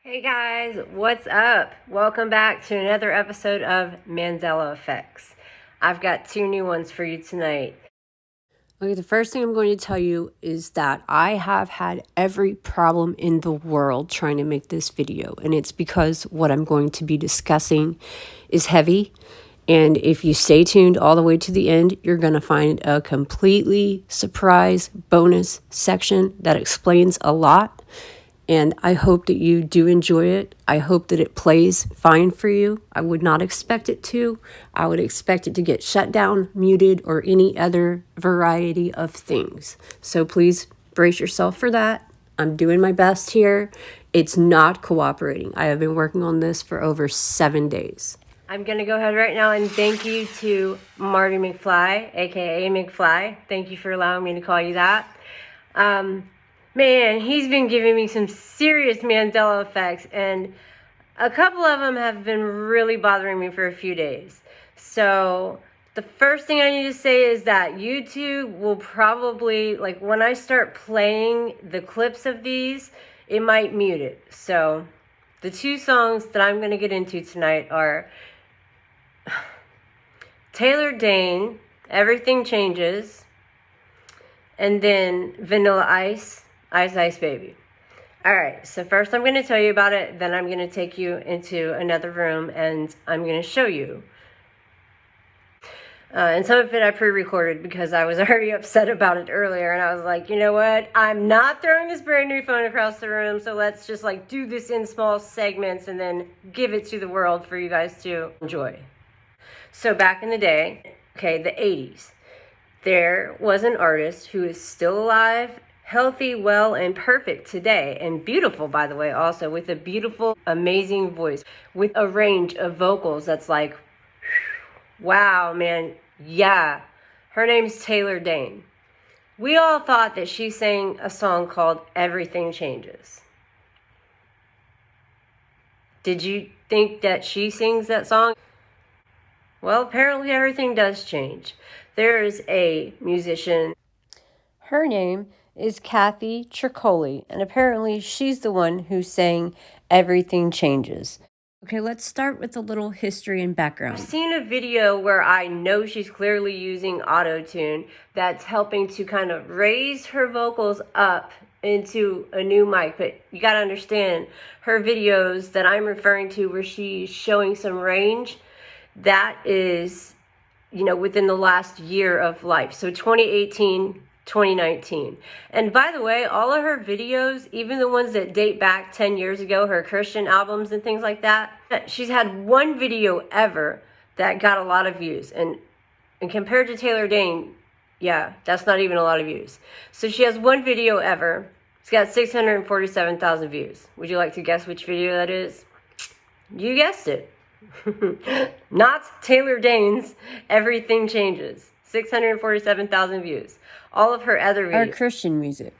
Hey guys, what's up? Welcome back to another episode of Mandela Effects. I've got two new ones for you tonight. Okay, the first thing I'm going to tell you is that I have had every problem in the world trying to make this video, and it's because what I'm going to be discussing is heavy. And if you stay tuned all the way to the end, you're going to find a completely surprise bonus section that explains a lot. And I hope that you do enjoy it. I hope that it plays fine for you. I would not expect it to. I would expect it to get shut down, muted, or any other variety of things. So please brace yourself for that. I'm doing my best here. It's not cooperating. I have been working on this for over 7 days. I'm going to go ahead right now and thank you to Marty McFly, aka McFly. Thank you for allowing me to call you that. Man, he's been giving me some serious Mandela effects, and a couple of them have been really bothering me for a few days. So the first thing I need to say is that YouTube will probably, like when I start playing the clips of these, it might mute it. So the two songs that I'm going to get into tonight are Taylor Dane, Everything Changes, and then Vanilla Ice, Ice Ice Baby. All right, so first I'm going to tell you about it, then I'm going to take you into another room and I'm going to show you. And some of it I pre-recorded because I was already upset about it earlier, and I was like, you know what, I'm not throwing this brand new phone across the room, so let's just like do this in small segments and then give it to the world for you guys to enjoy. So back in the day, okay, the 80s, there was an artist who is still alive, healthy, well, and perfect today, and beautiful, by the way, also, with a beautiful, amazing voice, with a range of vocals that's like, wow, man, yeah. Her name's Taylor Dane. We all thought that she sang a song called Everything Changes. Did you think that she sings that song? Well, apparently everything does change. There is a musician. Her name is Kathy Tricoli, and apparently she's the one who sang Everything Changes. Okay, let's start with a little history and background. I've seen a video where I know she's clearly using auto-tune that's helping to kind of raise her vocals up into a new mic, but you gotta understand, her videos that I'm referring to where she's showing some range, that is, you know, within the last year of life. So 2018, 2019. And by the way, all of her videos, even the ones that date back 10 years ago, her Christian albums and things like that, she's had one video ever that got a lot of views. And compared to Taylor Dane, yeah, that's not even a lot of views. So she has one video ever. It's got 647,000 views. Would you like to guess which video that is? You guessed it. Not Taylor Dane's Everything Changes. 647,000 views. All of her other videos are Christian music.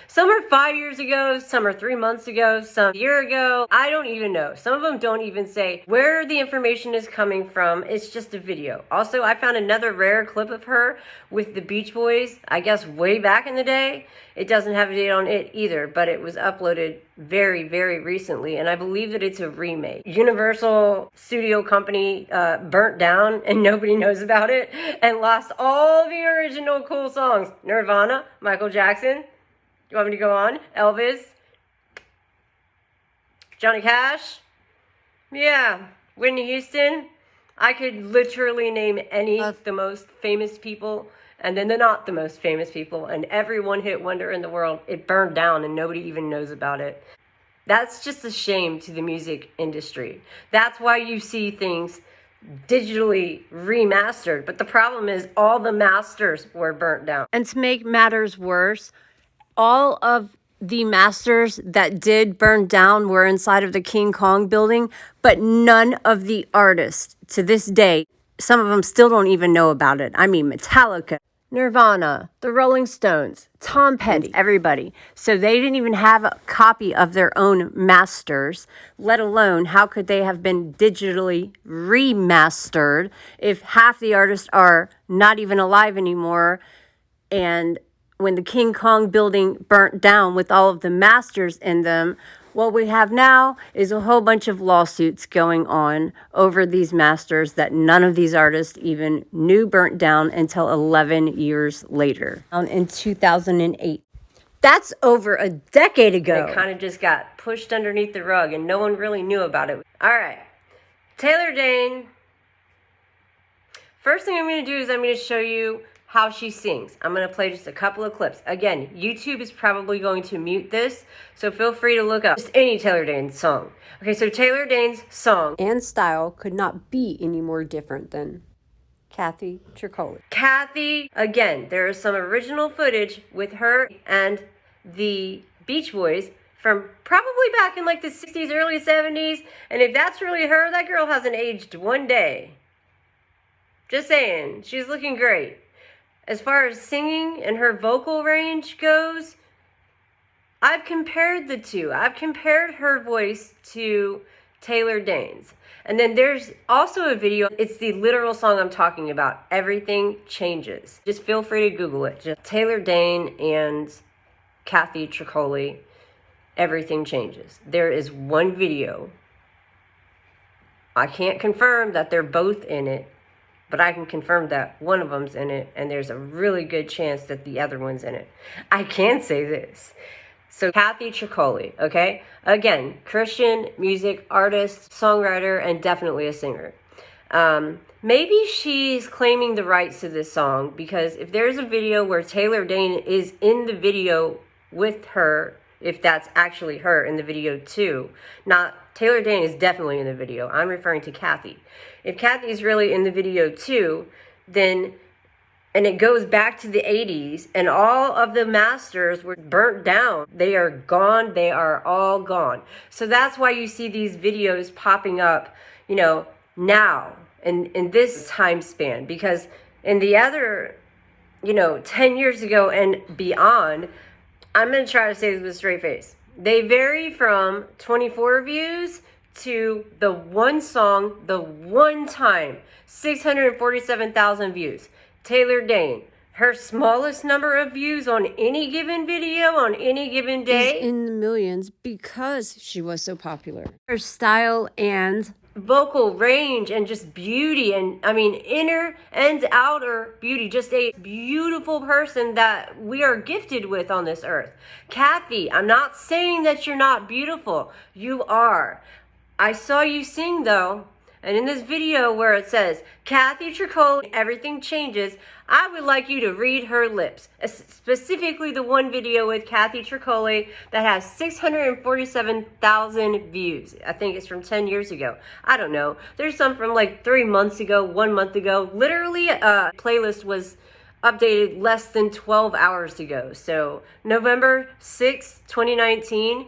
Some are 5 years ago, some are 3 months ago, some a year ago. I don't even know. Some of them don't even say where the information is coming from. It's just a video. Also, I found another rare clip of her with the Beach Boys, I guess way back in the day. It doesn't have a date on it either, but it was uploaded very, very recently, and I believe that it's a remake. Universal Studio Company burnt down, and nobody knows about it, and lost all the original cool songs. Nirvana, Michael Jackson. You want me to go on? Elvis? Johnny Cash? Yeah. Whitney Houston? I could literally name any of the most famous people and then the not the most famous people, and every one-hit wonder in the world, it burned down and nobody even knows about it. That's just a shame to the music industry. That's why you see things digitally remastered. But the problem is all the masters were burnt down. And to make matters worse, all of the masters that did burn down were inside of the King Kong building, but none of the artists to this day, some of them still don't even know about it. I mean, Metallica, Nirvana, the Rolling Stones, Tom Petty, everybody. So they didn't even have a copy of their own masters, let alone how could they have been digitally remastered if half the artists are not even alive anymore. And when the King Kong building burnt down with all of the masters in them, What we have now is a whole bunch of lawsuits going on over these masters that none of these artists even knew burnt down until 11 years later, in 2008. That's over a decade ago. It kind of just got pushed underneath the rug and no one really knew about it. All right, Taylor Dayne. First thing I'm going to do is I'm going to show you how she sings. I'm going to play just a couple of clips. Again, YouTube is probably going to mute this, so feel free to look up just any Taylor Dayne song. Okay, so Taylor Dayne's song and style could not be any more different than Kathy Tricoli. Kathy, again, there is some original footage with her and the Beach Boys from probably back in like the 60s, early 70s, and if that's really her, that girl hasn't aged one day. Just saying, she's looking great. As far as singing and her vocal range goes, I've compared the two. I've compared her voice to Taylor Dayne's. And then there's also a video. It's the literal song I'm talking about. Everything Changes. Just feel free to Google it. Just Taylor Dayne and Kathy Tricoli. Everything Changes. There is one video. I can't confirm that they're both in it, but I can confirm that one of them's in it, and there's a really good chance that the other one's in it. I can say this. So Kathy Tricoli, okay? Again, Christian music artist, songwriter, and definitely a singer. Maybe she's claiming the rights to this song, because if there's a video where Taylor Dayne is in the video with her, if that's actually her in the video too, not Taylor Dayne is definitely in the video. I'm referring to Kathy. If Kathy's really in the video too, then, and it goes back to the 80s, and all of the masters were burnt down. They are gone. They are all gone. So that's why you see these videos popping up, you know, now, in this time span. Because in the other, you know, 10 years ago and beyond, I'm going to try to say this with a straight face. They vary from 24 views to the one song, the one time, 647,000 views. Taylor Dayne, her smallest number of views on any given video on any given day is in the millions because she was so popular. Her style and vocal range and just beauty, and I mean inner and outer beauty, just a beautiful person that we are gifted with on this earth. Kathy, I'm not saying that you're not beautiful. You are. I saw you sing though, and in this video where it says Kathy Tricoli, Everything Changes, I would like you to read her lips, specifically the one video with Kathy Tricoli that has 647,000 views. I think it's from 10 years ago. I don't know. There's some from like 3 months ago, 1 month ago. Literally, a playlist was updated less than 12 hours ago. So November 6th, 2019,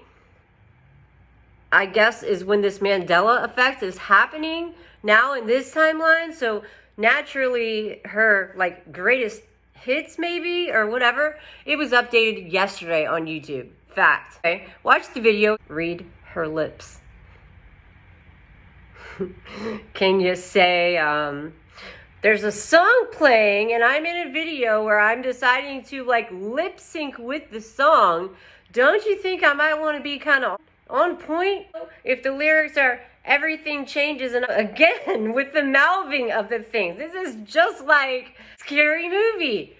I guess, is when this Mandela effect is happening now in this timeline. So naturally, her like greatest hits maybe or whatever, it was updated yesterday on YouTube. Fact. Okay, watch the video, read her lips. Can you say there's a song playing and I'm in a video where I'm deciding to like lip sync with the song? Don't you think I might want to be kind of on point if the lyrics are everything changes, and again with the mouthing of the things? This is just like Scary Movie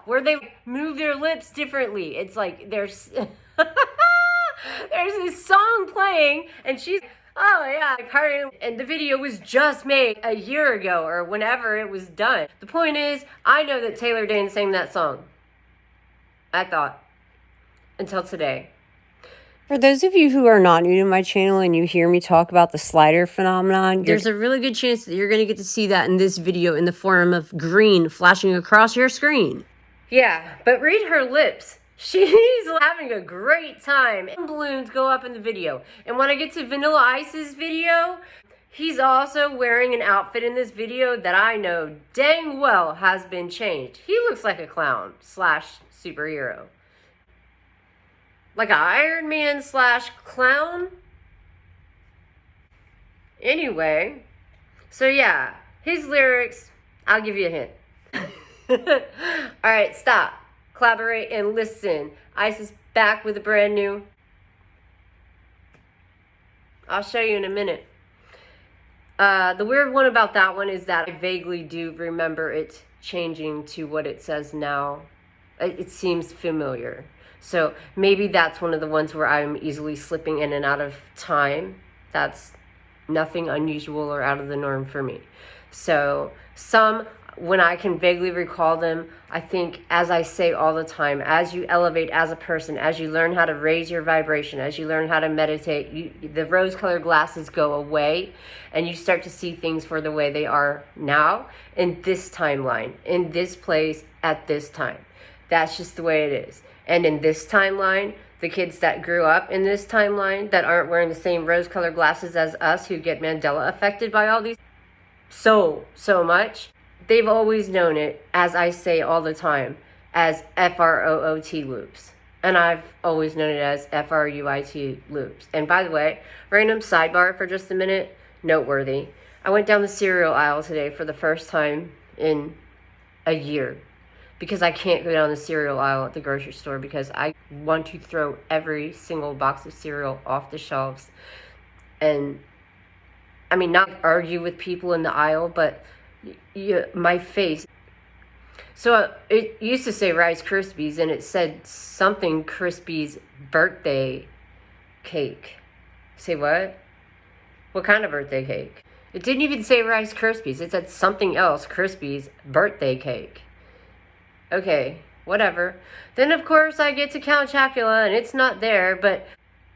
where they move their lips differently. It's like there's there's this song playing and she's, oh yeah, and the video was just made a year ago or whenever it was done. The point is, I know that Taylor Dayne sang that song, I thought, until today. For those of you who are not new to my channel and you hear me talk about the slider phenomenon, there's a really good chance that you're going to get to see that in this video in the form of green flashing across your screen. Yeah, but read her lips. She's having a great time. Balloons go up in the video. And when I get to Vanilla Ice's video, he's also wearing an outfit in this video that I know dang well has been changed. He looks like a clown / superhero. Like an Iron Man / clown. Anyway, so yeah, his lyrics, I'll give you a hint. All right, stop, collaborate, and listen. Ice is back with a brand new I'll show you in a minute. The weird one about that one is that I vaguely do remember it changing to what it says now. It seems familiar. So maybe that's one of the ones where I'm easily slipping in and out of time. That's nothing unusual or out of the norm for me. So some, when I can vaguely recall them, I think, as I say all the time, as you elevate as a person, as you learn how to raise your vibration, as you learn how to meditate, the rose-colored glasses go away and you start to see things for the way they are now, in this timeline, in this place, at this time. That's just the way it is. And in this timeline, the kids that grew up in this timeline that aren't wearing the same rose-colored glasses as us, who get Mandela affected by all these so much, they've always known it, as I say all the time, as FROOT loops. And I've always known it as FRUIT loops. And by the way, random sidebar for just a minute, noteworthy. I went down the cereal aisle today for the first time in a year, because I can't go down the cereal aisle at the grocery store because I want to throw every single box of cereal off the shelves. And I mean, not argue with people in the aisle, but my face. So it used to say Rice Krispies, and it said something Krispies birthday cake. Say what? What kind of birthday cake? It didn't even say Rice Krispies. It said something else, Krispies birthday cake. Okay, whatever. Then, of course, I get to Count Chocula, and it's not there, but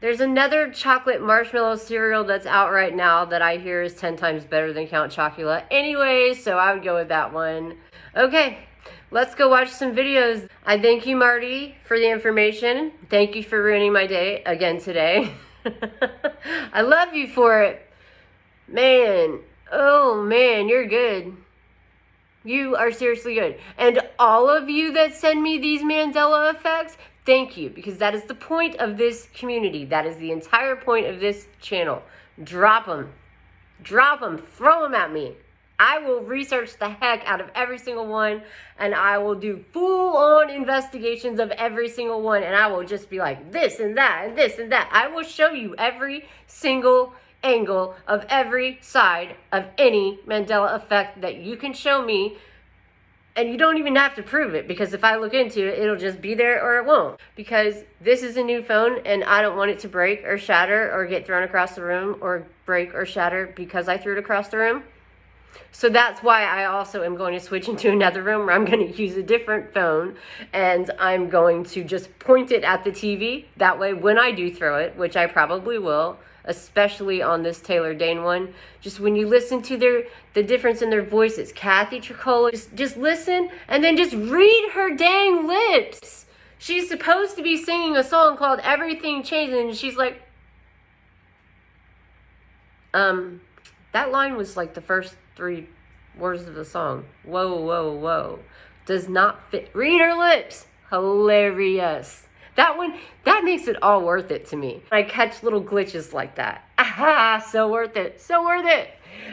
there's another chocolate marshmallow cereal that's out right now that I hear is 10 times better than Count Chocula. Anyway, so I would go with that one. Okay, let's go watch some videos. I thank you, Marty, for the information. Thank you for ruining my day again today. I love you for it. Man, oh man, you're good. You are seriously good. And all of you that send me these Mandela effects, thank you, because that is the point of this community. That is the entire point of this channel. Drop them. Drop them. Throw them at me. I will research the heck out of every single one, and I will do full-on investigations of every single one, and I will just be like this and that and this and that. I will show you every single angle of every side of any Mandela effect that you can show me, and you don't even have to prove it, because if I look into it, it'll just be there or it won't, because this is a new phone and I don't want it to break or shatter or get thrown across the room or break or shatter because I threw it across the room. So that's why I also am going to switch into another room where I'm going to use a different phone, and I'm going to just point it at the TV. That way when I do throw it, which I probably will, especially on this Taylor Dane one, just when you listen to the difference in their voices, Kathy Tricola, just listen and then just read her dang lips. She's supposed to be singing a song called Everything Changes, and she's like, that line was like the first 3 words of the song. Whoa, whoa, whoa. Does not fit. Read her lips. Hilarious. That one, that makes it all worth it to me. I catch little glitches like that. Aha, so worth it. So worth it.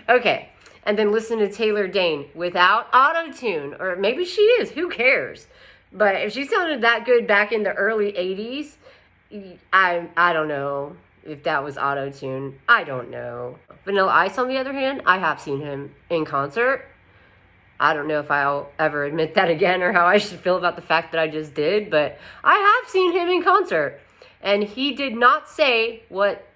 Okay, and then listen to Taylor Dane without auto-tune. Or maybe she is, who cares? But if she sounded that good back in the early 80s, I don't know if that was auto-tune. I don't know. Vanilla Ice, on the other hand, I have seen him in concert. I don't know if I'll ever admit that again or how I should feel about the fact that I just did, but I have seen him in concert. And he did not say what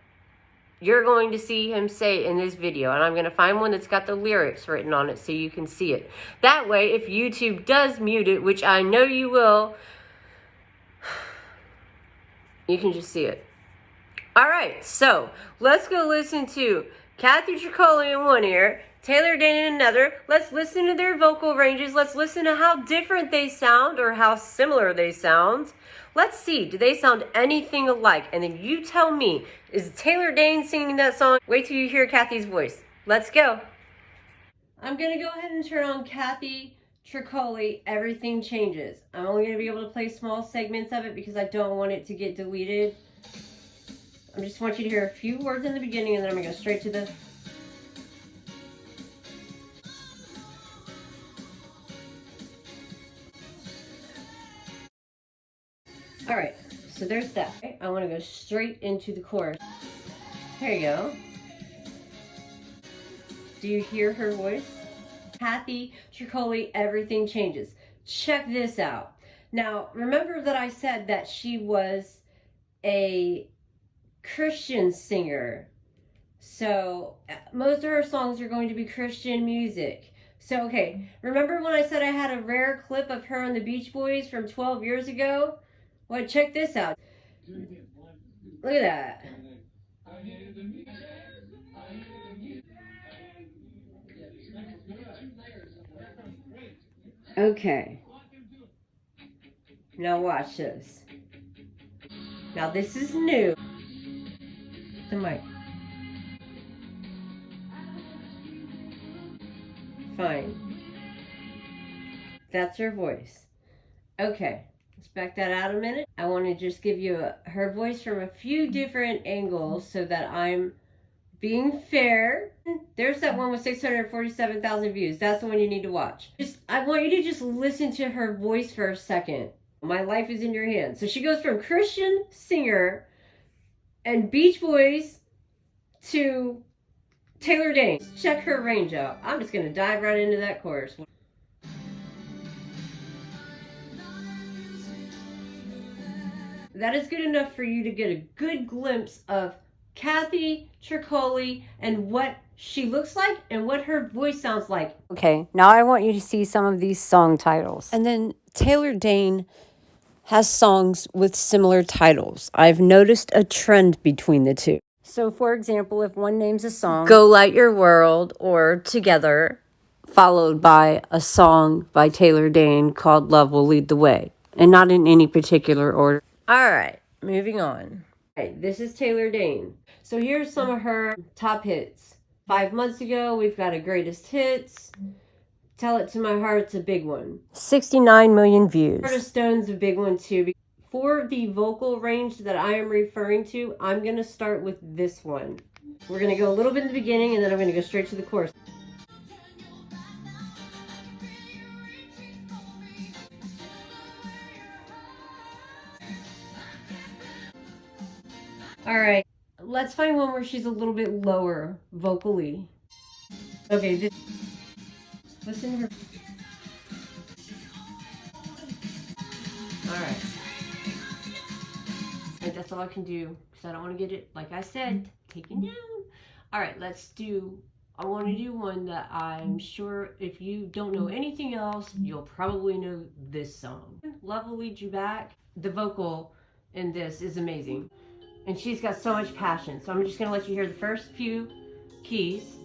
you're going to see him say in this video. And I'm going to find one that's got the lyrics written on it so you can see it. That way, if YouTube does mute it, which I know you will, you can just see it. All right, so let's go listen to Kathy Tricola in one ear, Taylor Dane in another. Let's listen to their vocal ranges. Let's listen to how different they sound or how similar they sound. Let's see, do they sound anything alike? And then you tell me, is Taylor Dane singing that song? Wait till you hear Kathy's voice. Let's go. I'm going to go ahead and turn on Kathy Tricola, Everything Changes. I'm only going to be able to play small segments of it because I don't want it to get deleted. I just want you to hear a few words in the beginning, and then I'm going to go straight to the... Alright, so there's that. I want to go straight into the chorus. Here you go. Do you hear her voice? Kathy Tricoli, everything changes. Check this out. Now, remember that I said that she was a Christian singer. So most of her songs are going to be Christian music. So, okay, remember when I said I had a rare clip of her and the Beach Boys from 12 years ago? Well, check this out. Look at that. Okay. Now watch this. Now this is new. The mic. Fine. That's her voice. Okay. Let's back that out a minute. I want to just give you her voice from a few different angles so that I'm being fair. There's that one with 647,000 views. That's the one you need to watch. I want you to just listen to her voice for a second. My life is in your hands. So she goes from Christian singer and Beach Boys to Taylor Dane. Check her range out. I'm just going to dive right into that chorus. That is good enough for you to get a good glimpse of Kathy Tricoli and what she looks like and what her voice sounds like. Okay, now I want you to see some of these song titles. And then Taylor Dane has songs with similar titles. I've noticed a trend between the two. So, for example, if one names a song Go Light Your World or Together, followed by a song by Taylor Dane called Love Will Lead the Way, and not in any particular order. All right, moving on. Okay, this is Taylor Dane. So here's some of her top hits. 5 months ago, we've got a greatest hits. Tell It to My Heart's a big one. 69 million views. Heart of Stone's a big one too. For the vocal range that I am referring to, I'm going to start with this one. We're going to go a little bit in the beginning and then I'm going to go straight to the chorus. All right, let's find one where she's a little bit lower vocally. Okay, listen to her. All right. That's all I can do because I don't want to get it, like I said, taken down. All right, I want to do one that I'm sure if you don't know anything else, you'll probably know this song. Love Will Lead You Back. The vocal in this is amazing. And she's got so much passion. So I'm just going to let you hear the first few keys.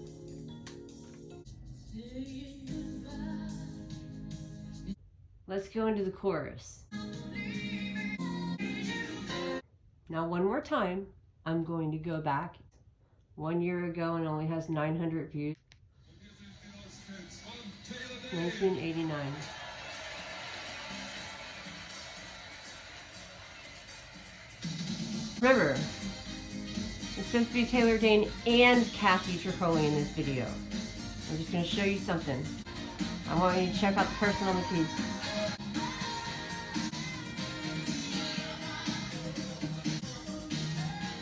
Let's go into the chorus. Now one more time, I'm going to go back 1 year ago and only has 900 views. 1989. Remember, it's supposed to be Taylor Dane and Kathy Tricoli in this video. I'm just going to show you something. I want you to check out the person on the keys.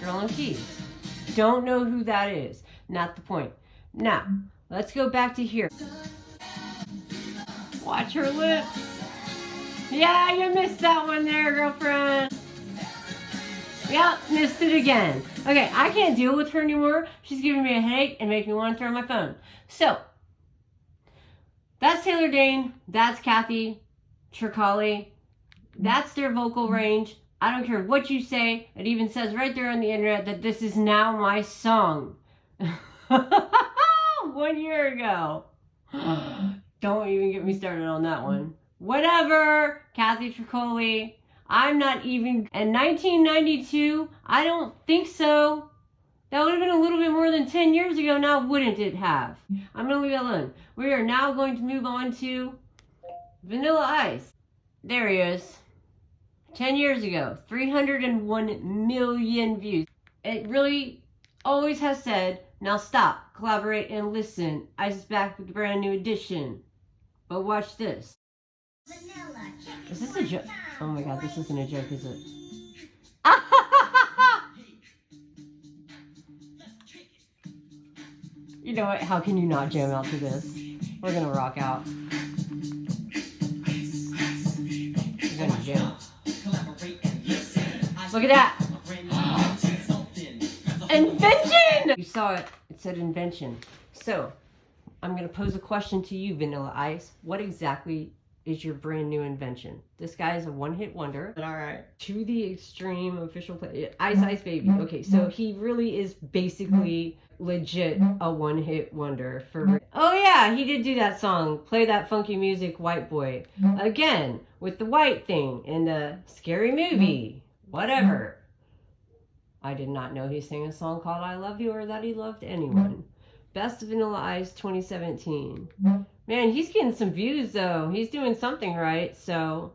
Girl on keys. Don't know who that is. Not the point. Now, let's go back to here. Watch her lips. Yeah, you missed that one there, girlfriend. Yep, missed it again. Okay, I can't deal with her anymore. She's giving me a headache and making me want to throw my phone. So, that's Taylor Dane. That's Kathy Tricoli. That's their vocal range. I don't care what you say. It even says right there on the internet that this is now my song. 1 year ago. Don't even get me started on that one. Whatever, Kathy Tricoli. I'm not even... In 1992, I don't think so. That would have been a little bit more than 10 years ago now, wouldn't it have? I'm going to leave it alone. We are now going to move on to Vanilla Ice. There he is. 10 years ago, 301 million views. It really always has said, now stop, collaborate, and listen. Ice is back with a brand new edition. But watch this. Is this a joke? Oh my god, this isn't a joke, is it? You know what? How can you not jam out to this? We're gonna rock out. We're gonna jam. Look at that! Invention! You saw it. It said invention. So, I'm gonna pose a question to you, Vanilla Ice. What exactly is your brand new invention? This guy is a one-hit wonder. All right. To the extreme official play. Ice Ice Baby. Okay, so he really is basically legit a one-hit wonder for. Oh yeah, he did do that song. Play that funky music, white boy. Again, with the white thing in the scary movie. Whatever. I did not know he sang a song called I Love You or that he loved anyone. Best Vanilla Ice 2017. Man, he's getting some views though. He's doing something right. So,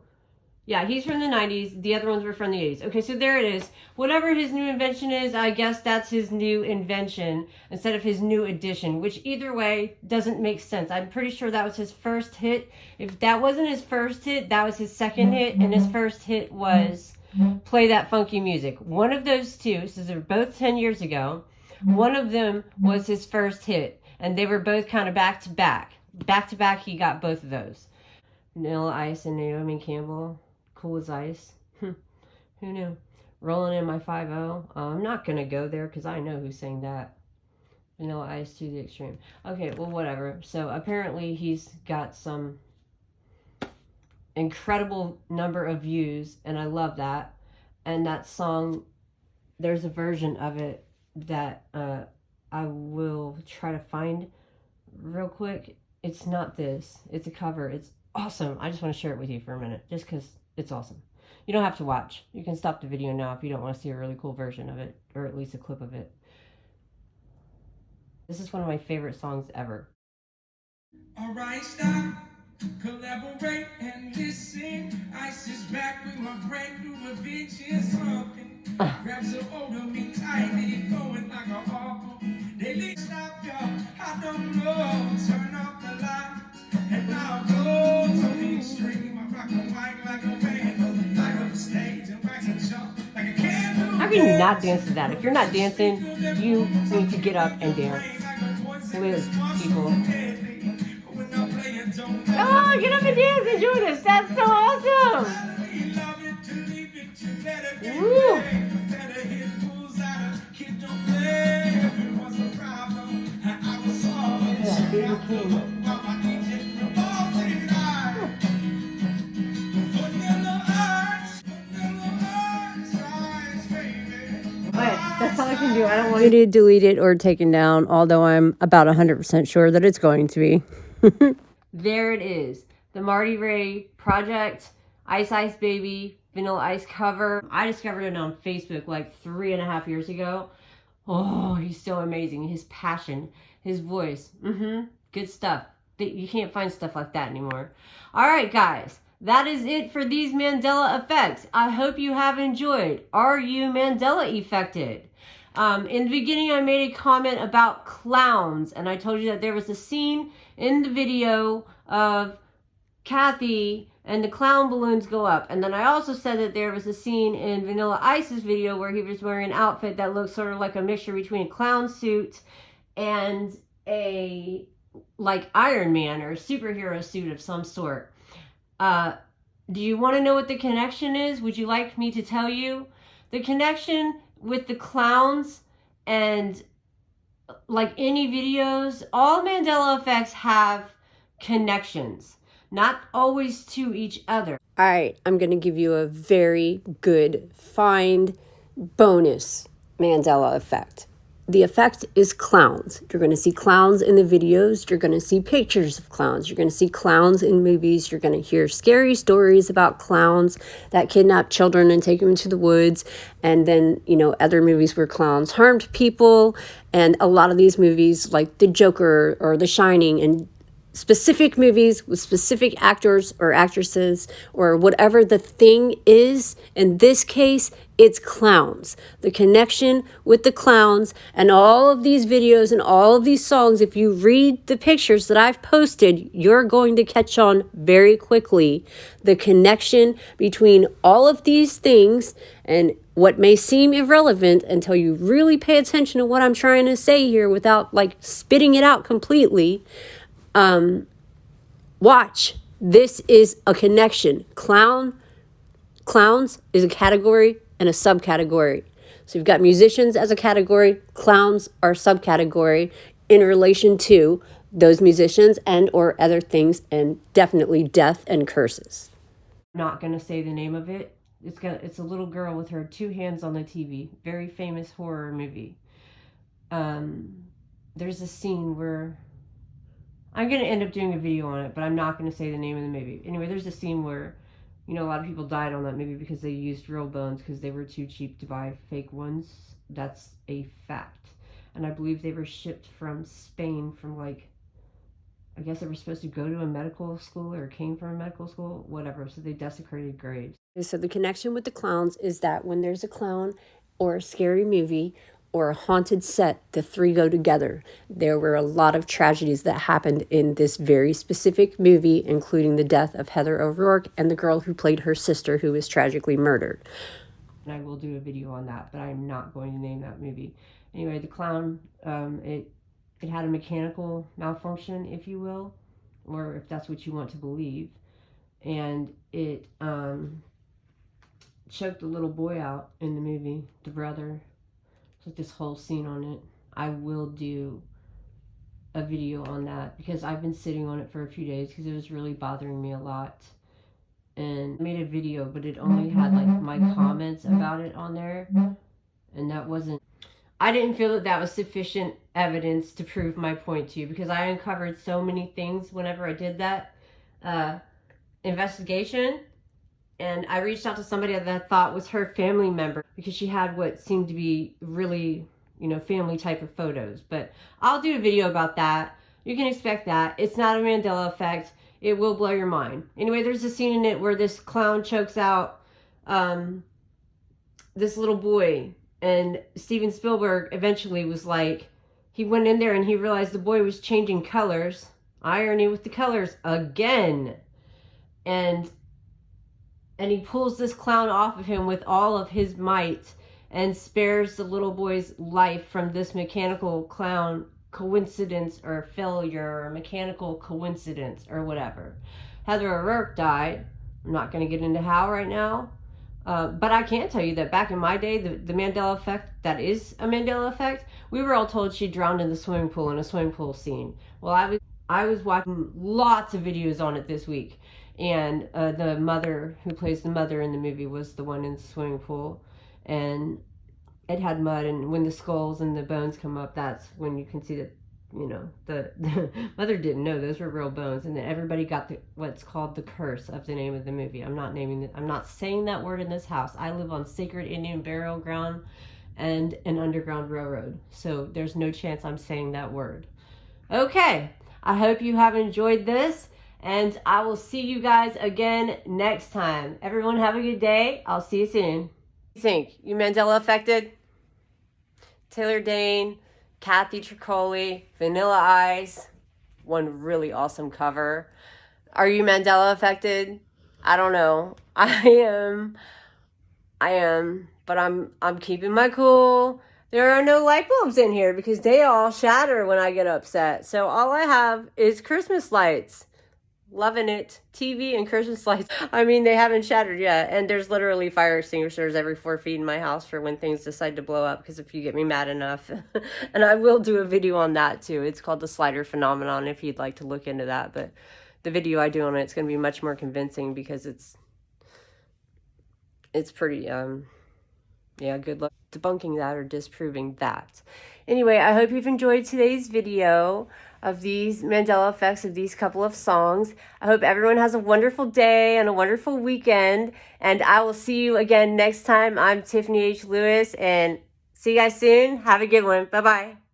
yeah, he's from the 90s. The other ones were from the 80s. Okay, so there it is. Whatever his new invention is, I guess that's his new invention instead of his new addition, which either way doesn't make sense. I'm pretty sure that was his first hit. If that wasn't his first hit, that was his second hit, and his first hit was Play That Funky Music. One of those two, so they're both 10 years ago, one of them was his first hit, and they were both kind of back to back. Back to back, he got both of those. Vanilla Ice and Naomi Campbell, cool as ice. Who knew? Rolling in my 5-0. I'm not going to go there because I know who sang that. Vanilla Ice to the extreme. Okay, well, whatever. So apparently he's got some incredible number of views, and I love that. And that song, there's a version of it that I will try to find real quick. It's not this. It's a cover. It's awesome. I just want to share it with you for a minute, just because it's awesome. You don't have to watch. You can stop the video now if you don't want to see a really cool version of it, or at least a clip of it. This is one of my favorite songs ever. All right, stop. Collaborate and listen. Ice is back with my brand new invention. Something grabs a hold of me tightly, flowing like a harpoon. They stop, y'all. I don't know. Turn off the lights and I'll go to the extreme. I rock a mic like a band, light up the stage and wax and jump like a candle. How can you not dance to that? If you're not dancing, you need to get up and dance. Live, people. Oh, get up and dance, enjoy this. That's so awesome. Woo. Yeah, Baby King. That's all I can do. I don't want it deleted or taken down, although I'm about 100% sure that it's going to be. There it is. The Marty Ray Project, Ice Ice Baby, Vanilla Ice cover. I discovered it on Facebook like 3.5 years ago. Oh, he's so amazing. His passion, his voice. Good stuff. You can't find stuff like that anymore. All right, guys. That is it for these Mandela effects. I hope you have enjoyed. Are you Mandela affected? In the beginning, I made a comment about clowns, and I told you that there was a scene in the video of Kathy and the clown balloons go up. And then I also said that there was a scene in Vanilla Ice's video where he was wearing an outfit that looked sort of like a mixture between a clown suit and a like Iron Man or a superhero suit of some sort. Do you want to know what the connection is? Would you like me to tell you? The connection with the clowns and like any videos, all Mandela effects have connections, not always to each other. All right, I'm going to give you a very good find bonus Mandela effect. The effect is clowns. You're going to see clowns in the videos. You're going to see pictures of clowns. You're going to see clowns in movies. You're going to hear scary stories about clowns that kidnap children and take them into the woods. And then, you know, other movies where clowns harmed people. And a lot of these movies like The Joker or The Shining and specific movies with specific actors or actresses or whatever the thing is. In this case, it's clowns. The connection with the clowns and all of these videos and all of these songs, if you read the pictures that I've posted, you're going to catch on very quickly the connection between all of these things and what may seem irrelevant until you really pay attention to what I'm trying to say here without like spitting it out completely. Watch. This is a connection. Clowns is a category and a subcategory. So you've got musicians as a category, clowns are a subcategory in relation to those musicians and or other things, and definitely death and curses. I'm not going to say the name of it. It's a little girl with her two hands on the TV. Very famous horror movie. There's a scene where I'm going to end up doing a video on it, but I'm not going to say the name of the movie. Anyway, there's a scene where, you know, a lot of people died on that movie because they used real bones because they were too cheap to buy fake ones. That's a fact. And I believe they were shipped from Spain from like, I guess they were supposed to go to a medical school or came from a medical school, whatever. So they desecrated graves. So the connection with the clowns is that when there's a clown or a scary movie or a haunted set, the three go together. There were a lot of tragedies that happened in this very specific movie, including the death of Heather O'Rourke and the girl who played her sister, who was tragically murdered. And I will do a video on that, but I'm not going to name that movie. Anyway, the clown, it had a mechanical malfunction, if you will, or if that's what you want to believe. And it choked the little boy out in the movie, the brother. Like this whole scene on it. I will do a video on that because I've been sitting on it for a few days because it was really bothering me a lot. And I made a video, but it only had like my comments about it on there, and that wasn't, I didn't feel that that was sufficient evidence to prove my point to you because I uncovered so many things whenever I did that investigation. And I reached out to somebody that I thought was her family member because she had what seemed to be really, you know, family type of photos. But I'll do a video about that. You can expect that. It's not a Mandela effect. It will blow your mind. Anyway, there's a scene in it where this clown chokes out this little boy. And Steven Spielberg eventually was like, he went in there and he realized the boy was changing colors. Irony with the colors again. And he pulls this clown off of him with all of his might and spares the little boy's life from this mechanical clown coincidence or failure or mechanical coincidence or whatever. Heather O'Rourke died. I'm not going to get into how right now. But I can tell you that back in my day, the Mandela effect, that is a Mandela effect, we were all told she drowned in the swimming pool in a swimming pool scene. Well, I was watching lots of videos on it this week. And the mother who plays the mother in the movie was the one in the swimming pool. And it had mud, and when the skulls and the bones come up, that's when you can see that, you know, the mother didn't know those were real bones. And then everybody got what's called the curse of the name of the movie. I'm not saying that word in this house. I live on sacred Indian burial ground and an underground railroad. So there's no chance I'm saying that word. Okay, I hope you have enjoyed this. And I will see you guys again next time. Everyone have a good day. I'll see you soon. What do you think? You Mandela affected? Taylor Dane, Kathy Tricoli, Vanilla Ice. One really awesome cover. Are you Mandela affected? I don't know. I am. But I'm keeping my cool. There are no light bulbs in here because they all shatter when I get upset. So all I have is Christmas lights. Loving it. TV and Christmas lights. I mean, they haven't shattered yet. And there's literally fire extinguishers every 4 feet in my house for when things decide to blow up, because if you get me mad enough. And I will do a video on that too. It's called the slider phenomenon if you'd like to look into that. But the video I do on it's going to be much more convincing because it's pretty, yeah, good luck debunking that or disproving that. Anyway, I hope you've enjoyed today's video of these Mandela effects of these couple of songs. I hope everyone has a wonderful day and a wonderful weekend. And I will see you again next time. I'm Tiffany H. Lewis, and see you guys soon. Have a good one. Bye-bye.